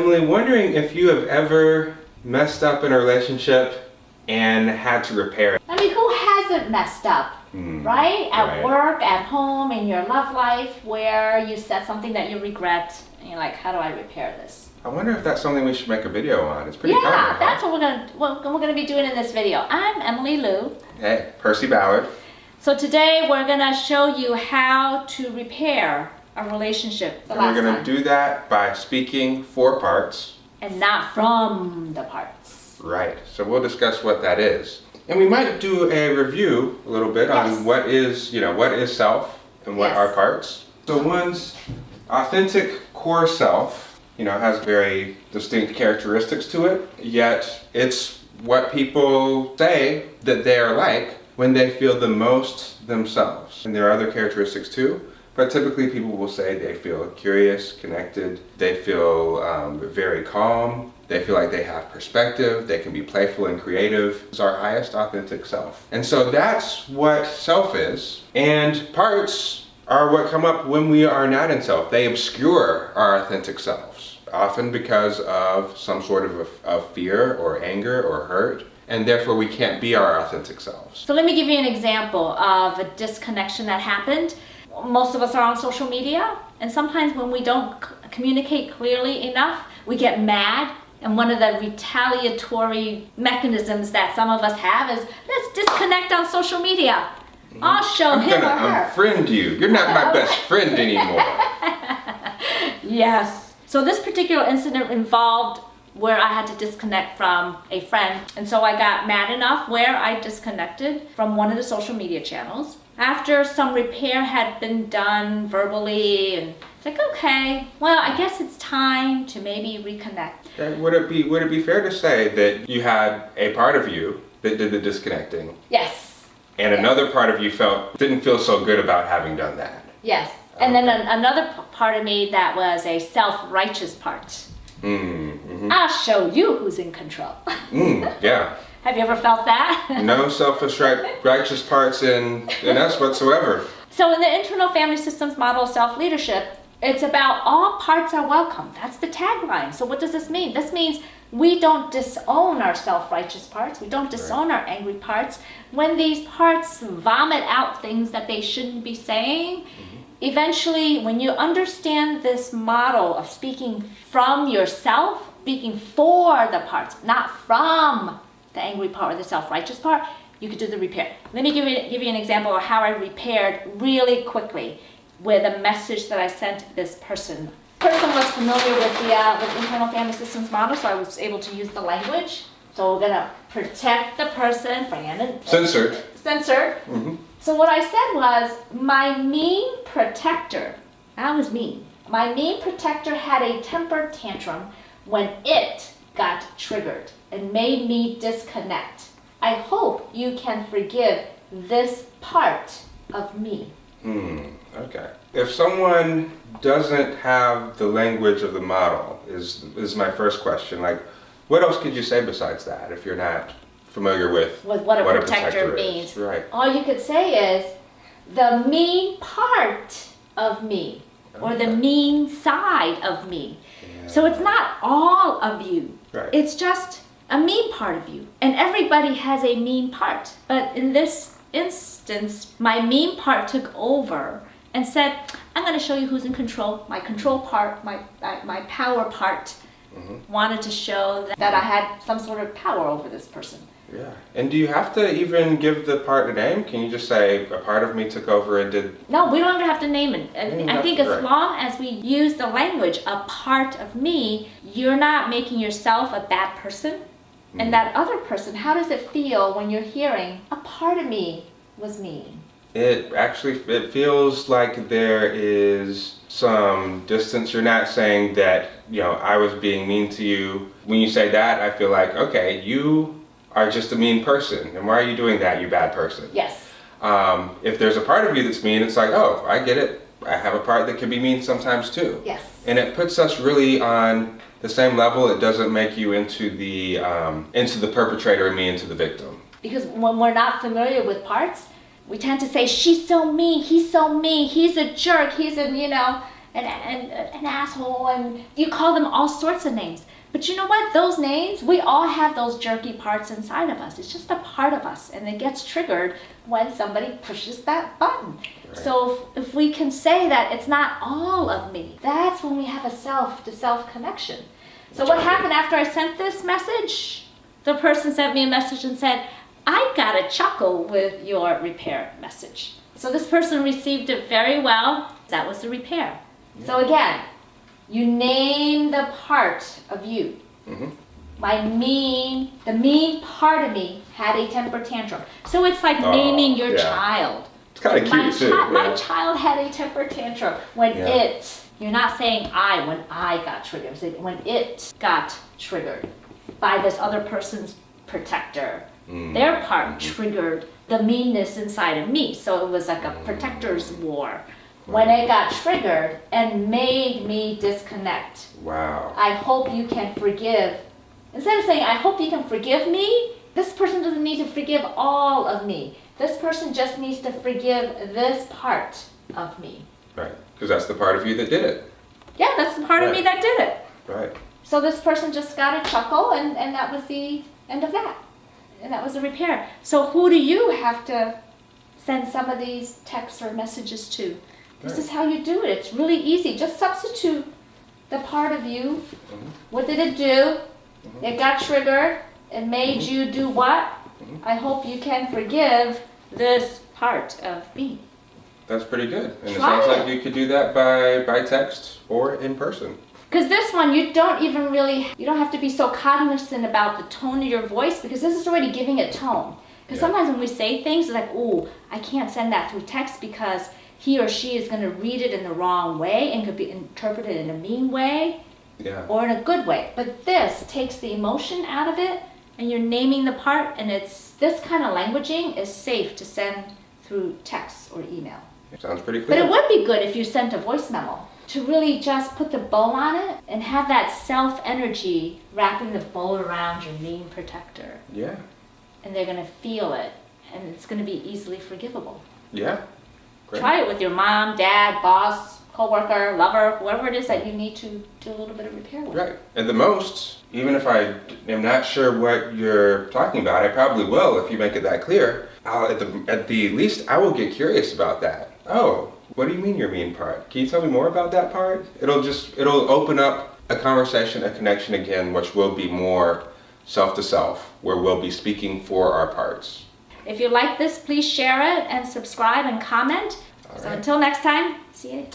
Emily, wondering if you have ever messed up in a relationship and had to repair it. I mean, who hasn't messed up, right? At work, at home, in your love life, where you said something that you regret, and you're like, how do I repair this? I wonder if that's something we should make a video on. It's pretty common. Yeah, that's what we're gonna be doing in this video. I'm Emily Lou. Hey, Percy Ballard. So today we're gonna show you how to repair a relationship. And we're gonna do that by speaking for parts. And not from the parts. Right, so we'll discuss what that is. And we might do a review a little bit on what is self and what are parts. So one's authentic core self, has very distinct characteristics to it, yet it's what people say that they are like when they feel the most themselves. And there are other characteristics too, but typically people will say they feel curious, connected, they feel very calm, they feel like they have perspective, they can be playful and creative. It's our highest authentic self. And so that's what self is. And parts are what come up when we are not in self. They obscure our authentic selves, often because of some sort of fear or anger or hurt, and therefore we can't be our authentic selves. So let me give you an example of a disconnection that happened. Most of us are on social media, and sometimes when we don't communicate clearly enough, we get mad. And one of the retaliatory mechanisms that some of us have is, let's disconnect on social media. I'll show him or her. I'm gonna unfriend you. You're not my best friend anymore. Yes. So this particular incident involved where I had to disconnect from a friend. And so I got mad enough where I disconnected from one of the social media channels. After some repair had been done verbally, and it's like, okay, well, I guess it's time to maybe reconnect. Okay. Would it be fair to say that you had a part of you that did the disconnecting? Yes. And another part of you didn't feel so good about having done that? Yes. And then another part of me that was a self-righteous part. I'll show you who's in control. Yeah. Have you ever felt that? No selfish righteous parts in us whatsoever. So in the internal family systems model of self-leadership, it's about all parts are welcome. That's the tagline. So what does this mean? This means we don't disown our self-righteous parts. We don't disown our angry parts. When these parts vomit out things that they shouldn't be saying, eventually when you understand this model of speaking from yourself, speaking for the parts, not from the angry part or the self-righteous part, you could do the repair. Let me give you an example of how I repaired really quickly with a message that I sent this person. The person was familiar with the internal family systems model, so I was able to use the language. So we're gonna protect the person from censored. So what I said was, my mean protector, I was mean. My mean protector had a temper tantrum when it got triggered and made me disconnect. I hope you can forgive this part of me. Okay. If someone doesn't have the language of the model, is my first question. Like, what else could you say besides that if you're not familiar with what a protector means? Is? Right. All you could say is the mean part of me, or the mean side of me. Yeah. So it's not all of you. Right. It's just a mean part of you. And everybody has a mean part. But in this instance, my mean part took over and said, I'm going to show you who's in control. My control part, my power part, wanted to show that I had some sort of power over this person. Yeah. And do you have to even give the part a name? Can you just say, a part of me took over and did... No, we don't even have to name it. I think as long as we use the language, a part of me, you're not making yourself a bad person. And that other person, how does it feel when you're hearing, a part of me was mean? It feels like there is some distance. You're not saying that, I was being mean to you. When you say that, I feel like, okay, you are just a mean person. And why are you doing that, you bad person? Yes. If there's a part of you that's mean, it's like, oh, I get it. I have a part that can be mean sometimes too. Yes. And it puts us really on the same level. It doesn't make you into the perpetrator and me into the victim. Because when we're not familiar with parts, we tend to say, she's so mean, he's a jerk, he's a, an asshole, and you call them all sorts of names. But you know what? Those names, we all have those jerky parts inside of us. It's just a part of us, and it gets triggered when somebody pushes that button. Right. So if we can say that it's not all of me, that's when we have a self-to-self connection. So what happened after I sent this message? The person sent me a message and said, I got a chuckle with your repair message. So this person received it very well. That was the repair. Yeah. So again, you name the part of you. Mm-hmm. The mean part of me had a temper tantrum. So it's like naming your child. It's kind of cute too. My child had a temper tantrum when you're not saying when I got triggered. You're saying when it got triggered by this other person's protector. Their part triggered the meanness inside of me. So it was like a protector's war. When it got triggered and made me disconnect. Wow. I hope you can forgive. Instead of saying, I hope you can forgive me, this person doesn't need to forgive all of me. This person just needs to forgive this part of me. Right, because that's the part of you that did it. Yeah, that's the part of me that did it. Right. So this person just got a chuckle, and that was the end of that. And that was the repair. So who do you have to send some of these texts or messages to? This is how you do it. It's really easy. Just substitute the part of you. Mm-hmm. What did it do? Mm-hmm. It got triggered. It made you do what? Mm-hmm. I hope you can forgive this part of me. That's pretty good. And it sounds like you could do that by text or in person. Because this one, you don't have to be so cognizant about the tone of your voice, because this is already giving it tone. Because sometimes when we say things, it's like, ooh, I can't send that through text because he or she is going to read it in the wrong way and could be interpreted in a mean way or in a good way. But this takes the emotion out of it, and you're naming the part, and this kind of languaging is safe to send through text or email. Sounds pretty clear. But it would be good if you sent a voice memo to really just put the bow on it and have that self-energy wrapping the bow around your mean protector. Yeah. And they're going to feel it, and it's going to be easily forgivable. Yeah. Great. Try it with your mom, dad, boss, coworker, lover, whoever it is that you need to do a little bit of repair with. Right. At the most, even if I am not sure what you're talking about, I probably will if you make it that clear. At the least, I will get curious about that. Oh, what do you mean your mean part? Can you tell me more about that part? It'll open up a conversation, a connection again, which will be more self-to-self, where we'll be speaking for our parts. If you like this, please share it and subscribe and comment. So until next time, see you.